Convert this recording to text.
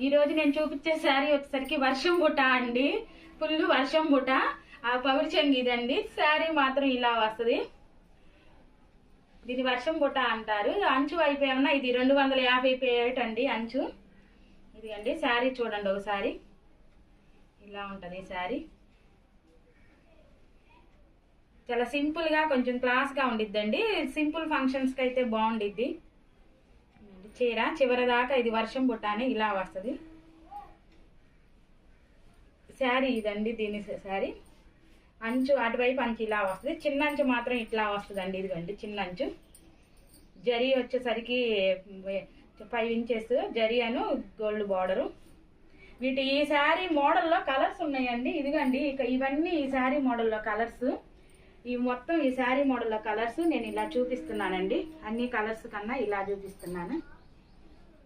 ఈ రోజు నేను చూపించే శారీ వచ్చేసరికి వర్షం బుట్ట అండి. ఫుల్ వర్షం బుట్ట. ఆ పవిడి చెంగు ఇదండి. శారీ మాత్రం ఇలా వస్తుంది. దీని వర్షం బుట్ట అంటారు. అంచు వైపు ఏమన్నా ఇది 250 పేట అండి అంచు. ఇది అండి శారీ చూడండి ఒకసారి. ఇలా ఉంటది శారీ. చాలా సింపుల్ గా కొంచెం క్లాస్ గా ఉండిద్దండి. సింపుల్ ఫంక్షన్స్ కి అయితే బాగుండిద్ది. చీర చివరి దాకా ఇది వర్షం బుట్ట అని ఇలా వస్తుంది. శారీ ఇదండి. దీని శారీ అంచు అటువైపు అంచు ఇలా వస్తుంది. చిన్న అంచు మాత్రం ఇట్లా వస్తుంది అండి. ఇదిగోండి చిన్న అంచు. జరీ వచ్చేసరికి 5 ఇంచెస్ జరీ అను గోల్డ్ బార్డరు. వీటి ఈ శారీ మోడల్లో కలర్స్ ఉన్నాయండి. ఇదిగండి ఇవన్నీ ఈ శారీ మోడల్లో కలర్స్. ఈ మొత్తం ఈ శారీ మోడల్లో కలర్స్ నేను ఇలా చూపిస్తున్నానండి. అన్ని కలర్స్ కన్నా ఇలా చూపిస్తున్నాను.